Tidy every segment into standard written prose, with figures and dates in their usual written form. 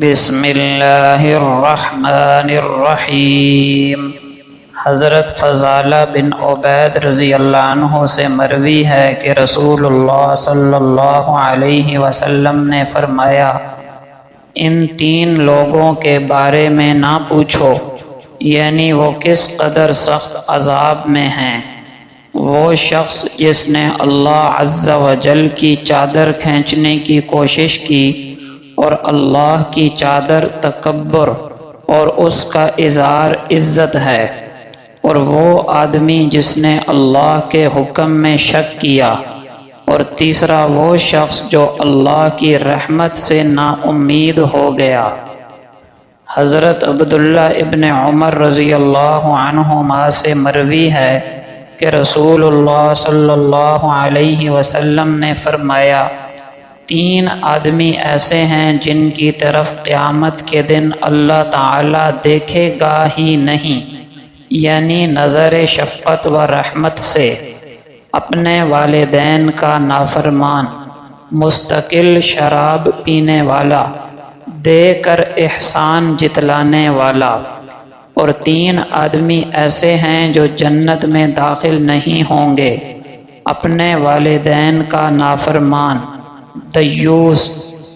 بسم اللہ الرحمن الرحیم۔ حضرت فضالہ بن عبید رضی اللہ عنہ سے مروی ہے کہ رسول اللہ صلی اللہ علیہ وسلم نے فرمایا، ان تین لوگوں کے بارے میں نہ پوچھو، یعنی وہ کس قدر سخت عذاب میں ہیں۔ وہ شخص جس نے اللہ عز و جل کی چادر کھینچنے کی کوشش کی اور اللہ کی چادر تکبر اور اس کا اظہار عزت ہے، اور وہ آدمی جس نے اللہ کے حکم میں شک کیا، اور تیسرا وہ شخص جو اللہ کی رحمت سے نا امید ہو گیا۔ حضرت عبداللہ ابن عمر رضی اللہ عنہما سے مروی ہے کہ رسول اللہ صلی اللہ علیہ وسلم نے فرمایا، تین آدمی ایسے ہیں جن کی طرف قیامت کے دن اللہ تعالی دیکھے گا ہی نہیں، یعنی نظر شفقت و رحمت سے، اپنے والدین کا نافرمان، مستقل شراب پینے والا، دے کر احسان جتلانے والا، اور تین آدمی ایسے ہیں جو جنت میں داخل نہیں ہوں گے، اپنے والدین کا نافرمان، دیوس،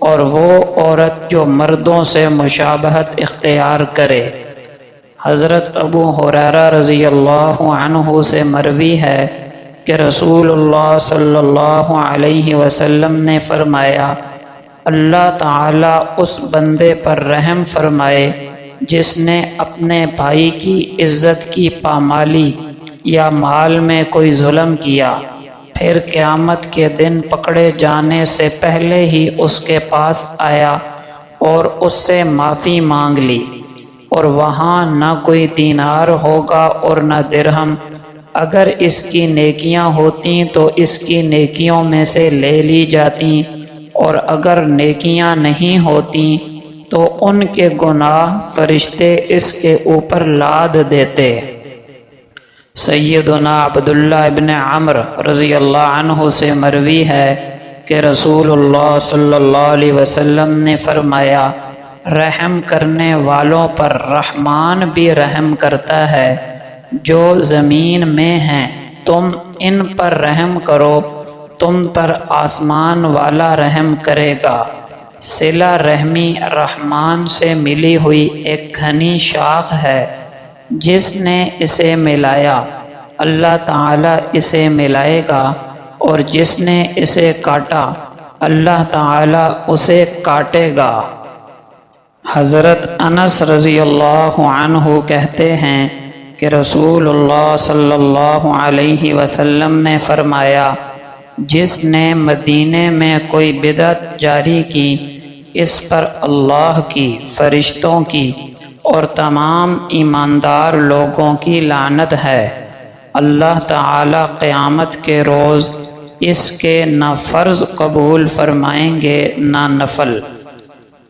اور وہ عورت جو مردوں سے مشابہت اختیار کرے۔ حضرت ابو ہریرہ رضی اللہ عنہ سے مروی ہے کہ رسول اللہ صلی اللہ علیہ وسلم نے فرمایا، اللہ تعالیٰ اس بندے پر رحم فرمائے جس نے اپنے بھائی کی عزت کی پامالی یا مال میں کوئی ظلم کیا، پھر قیامت کے دن پکڑے جانے سے پہلے ہی اس کے پاس آیا اور اس سے معافی مانگ لی، اور وہاں نہ کوئی دینار ہوگا اور نہ درہم، اگر اس کی نیکیاں ہوتیں تو اس کی نیکیوں میں سے لے لی جاتی، اور اگر نیکیاں نہیں ہوتیں تو ان کے گناہ فرشتے اس کے اوپر لاد دیتے۔ سیدنا عبداللہ ابن عمر رضی اللہ عنہ سے مروی ہے کہ رسول اللہ صلی اللہ علیہ وسلم نے فرمایا، رحم کرنے والوں پر رحمان بھی رحم کرتا ہے، جو زمین میں ہیں تم ان پر رحم کرو، تم پر آسمان والا رحم کرے گا۔ صلہ رحمی رحمان سے ملی ہوئی ایک گھنی شاخ ہے، جس نے اسے ملایا اللہ تعالیٰ اسے ملائے گا، اور جس نے اسے کاٹا اللہ تعالیٰ اسے کاٹے گا۔ حضرت انس رضی اللہ عنہ کہتے ہیں کہ رسول اللہ صلی اللہ علیہ وسلم نے فرمایا، جس نے مدینے میں کوئی بدعت جاری کی، اس پر اللہ کی، فرشتوں کی اور تمام ایماندار لوگوں کی لعنت ہے۔ اللہ تعالی قیامت کے روز اس کے نہ فرض قبول فرمائیں گے نہ نفل۔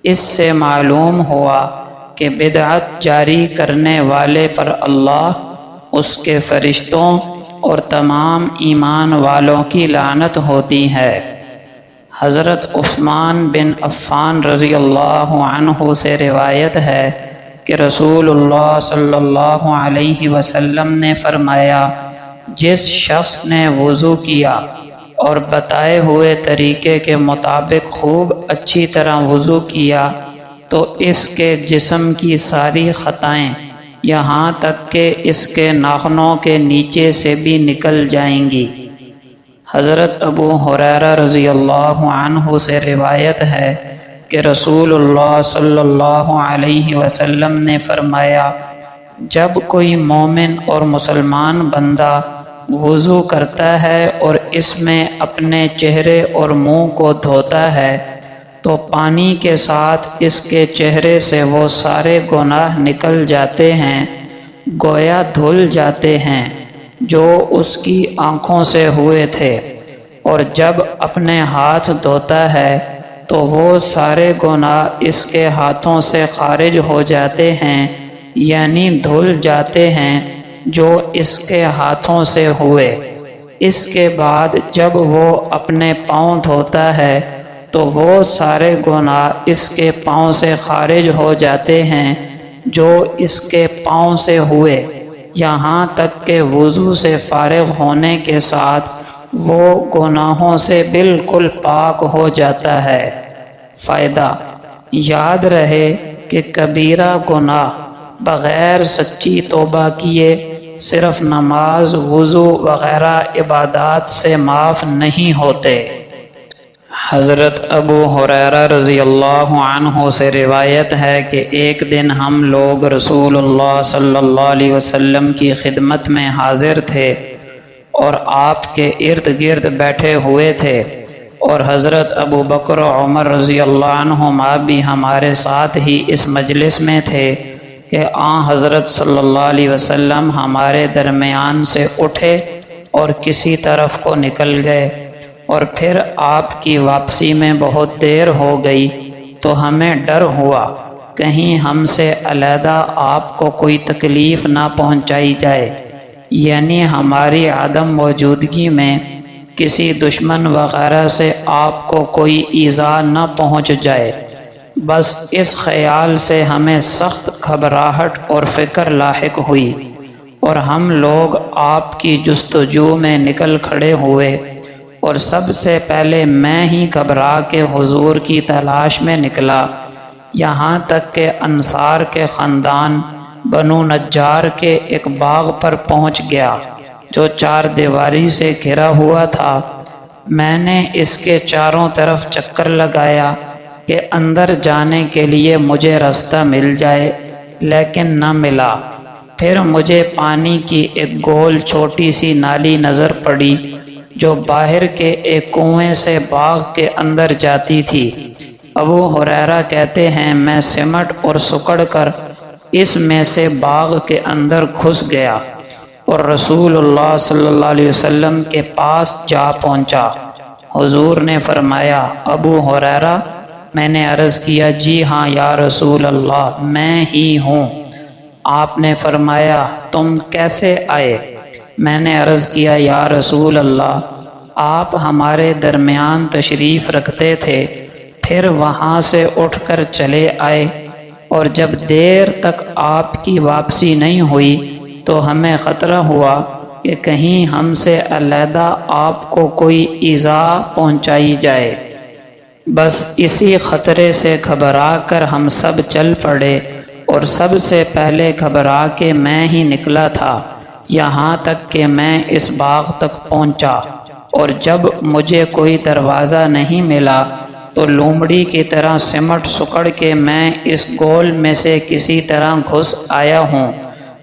اس سے معلوم ہوا کہ بدعت جاری کرنے والے پر اللہ، اس کے فرشتوں اور تمام ایمان والوں کی لعنت ہوتی ہے۔ حضرت عثمان بن عفان رضی اللہ عنہ سے روایت ہے کہ رسول اللہ صلی اللہ علیہ وسلم نے فرمایا، جس شخص نے وضو کیا اور بتائے ہوئے طریقے کے مطابق خوب اچھی طرح وضو کیا تو اس کے جسم کی ساری خطائیں یہاں تک کہ اس کے ناخنوں کے نیچے سے بھی نکل جائیں گی۔ حضرت ابو ہریرہ رضی اللہ عنہ سے روایت ہے کہ رسول اللہ صلی اللہ علیہ وسلم نے فرمایا، جب کوئی مومن اور مسلمان بندہ وضو کرتا ہے اور اس میں اپنے چہرے اور منہ کو دھوتا ہے تو پانی کے ساتھ اس کے چہرے سے وہ سارے گناہ نکل جاتے ہیں، گویا دھل جاتے ہیں جو اس کی آنکھوں سے ہوئے تھے، اور جب اپنے ہاتھ دھوتا ہے تو وہ سارے گناہ اس کے ہاتھوں سے خارج ہو جاتے ہیں، یعنی دھل جاتے ہیں جو اس کے ہاتھوں سے ہوئے۔ اس کے بعد جب وہ اپنے پاؤں دھوتا ہے تو وہ سارے گناہ اس کے پاؤں سے خارج ہو جاتے ہیں جو اس کے پاؤں سے ہوئے، یہاں تک کہ وضو سے فارغ ہونے کے ساتھ وہ گناہوں سے بالکل پاک ہو جاتا ہے۔ فائدہ: یاد رہے کہ کبیرہ گناہ بغیر سچی توبہ کیے صرف نماز، وضو وغیرہ عبادات سے معاف نہیں ہوتے۔ حضرت ابو ہریرہ رضی اللہ عنہ سے روایت ہے کہ ایک دن ہم لوگ رسول اللہ صلی اللہ علیہ وسلم کی خدمت میں حاضر تھے اور آپ کے ارد گرد بیٹھے ہوئے تھے، اور حضرت ابو بکر و عمر رضی اللہ عنہما بھی ہمارے ساتھ ہی اس مجلس میں تھے کہ حضرت صلی اللہ علیہ وسلم ہمارے درمیان سے اٹھے اور کسی طرف کو نکل گئے، اور پھر آپ کی واپسی میں بہت دیر ہو گئی تو ہمیں ڈر ہوا کہیں ہم سے علیحدہ آپ کو کوئی تکلیف نہ پہنچائی جائے، یعنی ہماری عدم موجودگی میں کسی دشمن وغیرہ سے آپ کو کوئی ایذا نہ پہنچ جائے۔ بس اس خیال سے ہمیں سخت گھبراہٹ اور فکر لاحق ہوئی، اور ہم لوگ آپ کی جستجو میں نکل کھڑے ہوئے، اور سب سے پہلے میں ہی گھبرا کے حضور کی تلاش میں نکلا، یہاں تک کہ انصار کے خاندان بنو نجار کے ایک باغ پر پہنچ گیا جو چار دیواری سے گھرا ہوا تھا۔ میں نے اس کے چاروں طرف چکر لگایا کہ اندر جانے کے لیے مجھے راستہ مل جائے، لیکن نہ ملا۔ پھر مجھے پانی کی ایک گول چھوٹی سی نالی نظر پڑی جو باہر کے ایک کنویں سے باغ کے اندر جاتی تھی۔ ابو ہریرہ کہتے ہیں میں سمٹ اور سکڑ کر اس میں سے باغ کے اندر گھس گیا اور رسول اللہ صلی اللہ علیہ وسلم کے پاس جا پہنچا۔ حضور نے فرمایا ابو ہریرہ؟ میں نے عرض کیا جی ہاں یا رسول اللہ، میں ہی ہوں۔ آپ نے فرمایا تم کیسے آئے؟ میں نے عرض کیا یا رسول اللہ، آپ ہمارے درمیان تشریف رکھتے تھے، پھر وہاں سے اٹھ کر چلے آئے، اور جب دیر تک آپ کی واپسی نہیں ہوئی تو ہمیں خطرہ ہوا کہ کہیں ہم سے علیحدہ آپ کو کوئی ایذا پہنچائی جائے۔ بس اسی خطرے سے گھبرا کر ہم سب چل پڑے، اور سب سے پہلے گھبرا کے میں ہی نکلا تھا، یہاں تک کہ میں اس باغ تک پہنچا، اور جب مجھے کوئی دروازہ نہیں ملا تو لومڑی کی طرح سمٹ سکڑ کے میں اس گول میں سے کسی طرح گھس آیا ہوں،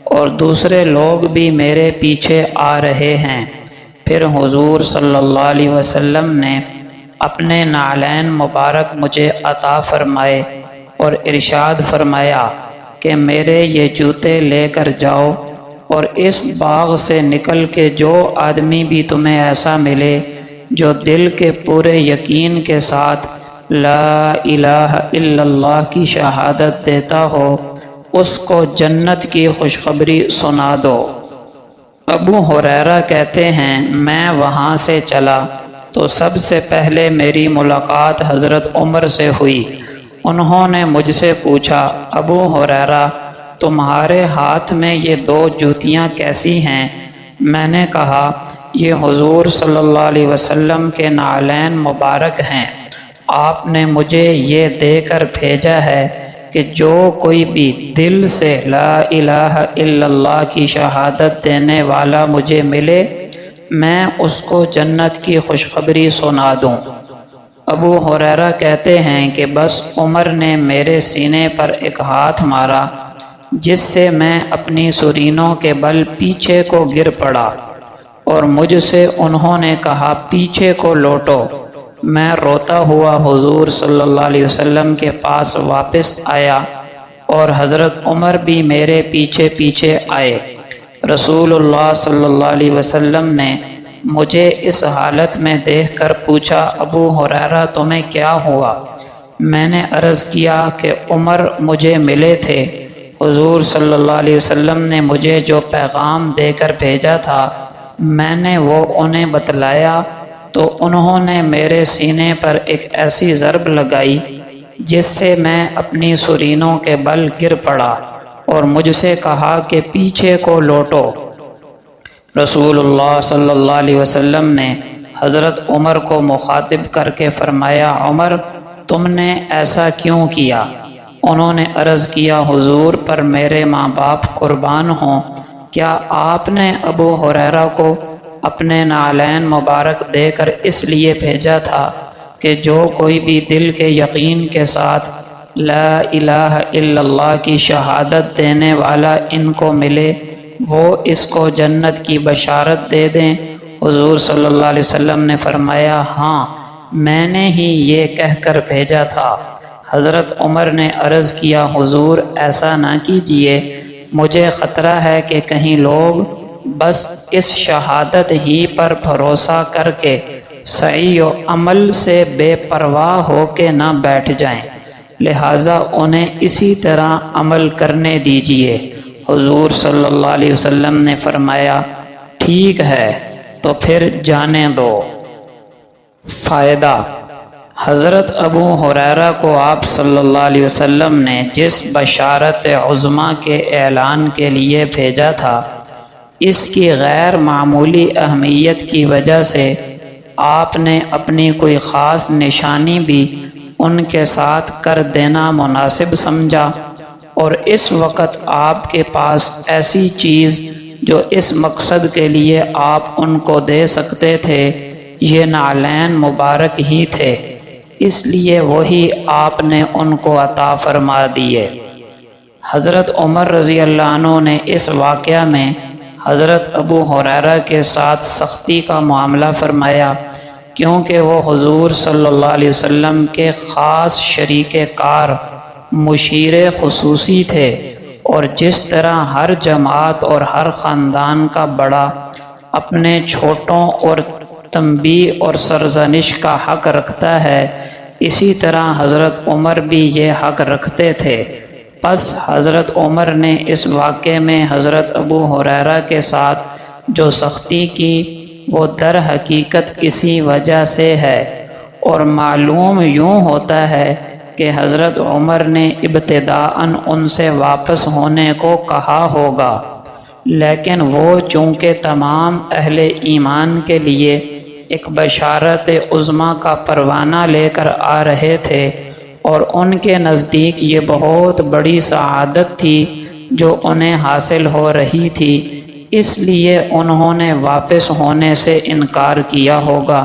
اور دوسرے لوگ بھی میرے پیچھے آ رہے ہیں۔ پھر حضور صلی اللہ علیہ وسلم نے اپنے نعلین مبارک مجھے عطا فرمائے اور ارشاد فرمایا کہ میرے یہ جوتے لے کر جاؤ، اور اس باغ سے نکل کے جو آدمی بھی تمہیں ایسا ملے جو دل کے پورے یقین کے ساتھ لا الہ الا اللہ کی شہادت دیتا ہو، اس کو جنت کی خوشخبری سنا دو۔ ابو ہریرہ کہتے ہیں میں وہاں سے چلا تو سب سے پہلے میری ملاقات حضرت عمر سے ہوئی۔ انہوں نے مجھ سے پوچھا ابو ہریرہ تمہارے ہاتھ میں یہ دو جوتیاں کیسی ہیں؟ میں نے کہا یہ حضور صلی اللہ علیہ وسلم کے نعلین مبارک ہیں، آپ نے مجھے یہ دے کر بھیجا ہے کہ جو کوئی بھی دل سے لا الہ الا اللہ کی شہادت دینے والا مجھے ملے میں اس کو جنت کی خوشخبری سنا دوں۔ ابو ہریرہ کہتے ہیں کہ بس عمر نے میرے سینے پر ایک ہاتھ مارا جس سے میں اپنی سرینوں کے بل پیچھے کو گر پڑا، اور مجھ سے انہوں نے کہا پیچھے کو لوٹو۔ میں روتا ہوا حضور صلی اللہ علیہ وسلم کے پاس واپس آیا، اور حضرت عمر بھی میرے پیچھے پیچھے آئے۔ رسول اللہ صلی اللہ علیہ وسلم نے مجھے اس حالت میں دیکھ کر پوچھا ابو ہریرہ تمہیں کیا ہوا؟ میں نے عرض کیا کہ عمر مجھے ملے تھے، حضور صلی اللہ علیہ وسلم نے مجھے جو پیغام دے کر بھیجا تھا میں نے وہ انہیں بتلایا، تو انہوں نے میرے سینے پر ایک ایسی ضرب لگائی جس سے میں اپنی سرینوں کے بل گر پڑا اور مجھ سے کہا کہ پیچھے کو لوٹو۔ رسول اللہ صلی اللہ علیہ وسلم نے حضرت عمر کو مخاطب کر کے فرمایا، عمر تم نے ایسا کیوں کیا؟ انہوں نے عرض کیا، حضور پر میرے ماں باپ قربان ہوں، کیا آپ نے ابو ہریرہ کو اپنے نعلین مبارک دے کر اس لیے بھیجا تھا کہ جو کوئی بھی دل کے یقین کے ساتھ لا الہ الا اللہ کی شہادت دینے والا ان کو ملے وہ اس کو جنت کی بشارت دے دیں؟ حضور صلی اللہ علیہ وسلم نے فرمایا، ہاں میں نے ہی یہ کہہ کر بھیجا تھا۔ حضرت عمر نے عرض کیا، حضور ایسا نہ کیجئے، مجھے خطرہ ہے کہ کہیں لوگ بس اس شہادت ہی پر بھروسہ کر کے سعی و عمل سے بے پرواہ ہو کے نہ بیٹھ جائیں، لہٰذا انہیں اسی طرح عمل کرنے دیجئے۔ حضور صلی اللہ علیہ وسلم نے فرمایا، ٹھیک ہے تو پھر جانے دو۔ فائدہ: حضرت ابو ہریرہ کو آپ صلی اللہ علیہ وسلم نے جس بشارت عظمیٰ کے اعلان کے لیے بھیجا تھا، اس کی غیر معمولی اہمیت کی وجہ سے آپ نے اپنی کوئی خاص نشانی بھی ان کے ساتھ کر دینا مناسب سمجھا، اور اس وقت آپ کے پاس ایسی چیز جو اس مقصد کے لیے آپ ان کو دے سکتے تھے یہ نعلین مبارک ہی تھے، اس لیے وہی آپ نے ان کو عطا فرما دیے۔ حضرت عمر رضی اللہ عنہ نے اس واقعہ میں حضرت ابو ہریرہ کے ساتھ سختی کا معاملہ فرمایا، کیونکہ وہ حضور صلی اللہ علیہ وسلم کے خاص شریک کار مشیر خصوصی تھے، اور جس طرح ہر جماعت اور ہر خاندان کا بڑا اپنے چھوٹوں اور تنبیہ اور سرزنش کا حق رکھتا ہے، اسی طرح حضرت عمر بھی یہ حق رکھتے تھے۔ پس حضرت عمر نے اس واقعے میں حضرت ابو ہریرہ کے ساتھ جو سختی کی وہ در حقیقت اسی وجہ سے ہے، اور معلوم یوں ہوتا ہے کہ حضرت عمر نے ابتداءً ان سے واپس ہونے کو کہا ہوگا، لیکن وہ چونکہ تمام اہل ایمان کے لیے ایک بشارت عظمیٰ کا پروانہ لے کر آ رہے تھے، اور ان کے نزدیک یہ بہت بڑی سعادت تھی جو انہیں حاصل ہو رہی تھی، اس لیے انہوں نے واپس ہونے سے انکار کیا ہوگا،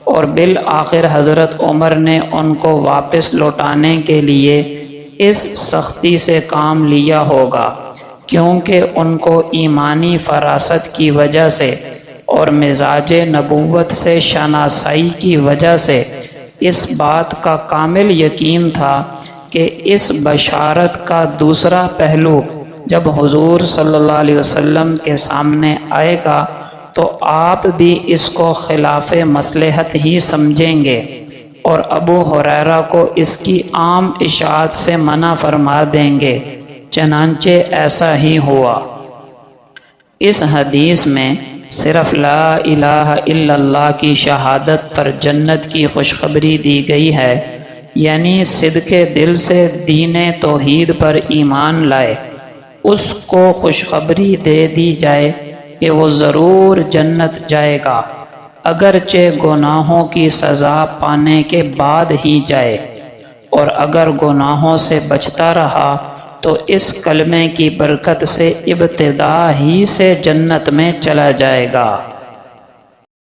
اور بالآخر حضرت عمر نے ان کو واپس لوٹانے کے لیے اس سختی سے کام لیا ہوگا، کیونکہ ان کو ایمانی فراست کی وجہ سے اور مزاج نبوت سے شناسائی کی وجہ سے اس بات کا کامل یقین تھا کہ اس بشارت کا دوسرا پہلو جب حضور صلی اللہ علیہ وسلم کے سامنے آئے گا تو آپ بھی اس کو خلاف مصلحت ہی سمجھیں گے، اور ابو ہریرہ کو اس کی عام اشاعت سے منع فرما دیں گے، چنانچہ ایسا ہی ہوا۔ اس حدیث میں صرف لا الہ الا اللہ کی شہادت پر جنت کی خوشخبری دی گئی ہے، یعنی صدق دل سے دین توحید پر ایمان لائے اس کو خوشخبری دے دی جائے کہ وہ ضرور جنت جائے گا، اگرچہ گناہوں کی سزا پانے کے بعد ہی جائے، اور اگر گناہوں سے بچتا رہا تو اس کلمے کی برکت سے ابتدا ہی سے جنت میں چلا جائے گا۔